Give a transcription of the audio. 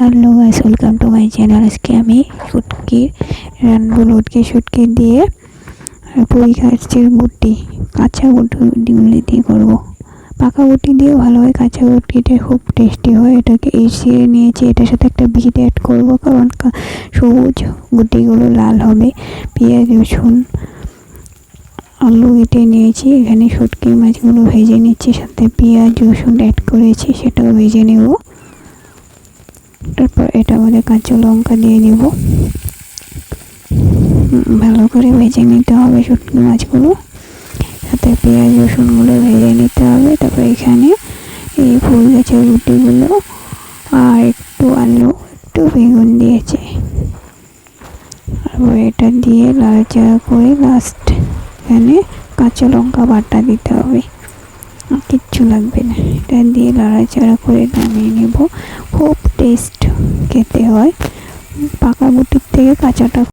Hello guys, welcome to my channel. আজকে আমি শুটকি দিয়ে পুঁই গাছের গুটি, কাঁচা গুটিগুলি দিয়ে করবো। পাকা গুটি দিয়েও ভালো হয়, কাঁচা গুটিটা খুব টেস্টি হয়। এটাকে ছিঁড়ে নিয়েছি, এটার সাথে একটা বিট অ্যাড করবো, কারণ সবুজ গুটিগুলো লাল হবে। পেঁয়াজ, রসুন, আলু কেটে নিয়েছি। এখানে শুটকি মাছগুলো ভেজে নিচ্ছি, সাথে পেঁয়াজ রসুন অ্যাড করেছি, সেটাও ভেজে নেব। তারপর এটা মধ্যে কাঁচা লঙ্কা দিয়ে দিব। ভালো করে ভেজে নিতে হবে শুটকি মাছগুলো, সাথে পেঁয়াজ রসুনগুলো ভেজে নিতে হবে। তারপর এখানে এই ফুল গাছের গুটিগুলো আর একটু আলু, একটু বেগুন দিয়েছে। তারপর এটা দিয়ে নাড়াচাড়া করে লাস্ট এখানে কাঁচা লঙ্কা বাটা দিতে হবে, কিচ্ছু লাগবে না। এটা দিয়ে নাড়াচাড়া করে নামিয়ে নেব। খুব টেস্ট খেতে হয়, পাকা গুটির থেকে কাঁচাটা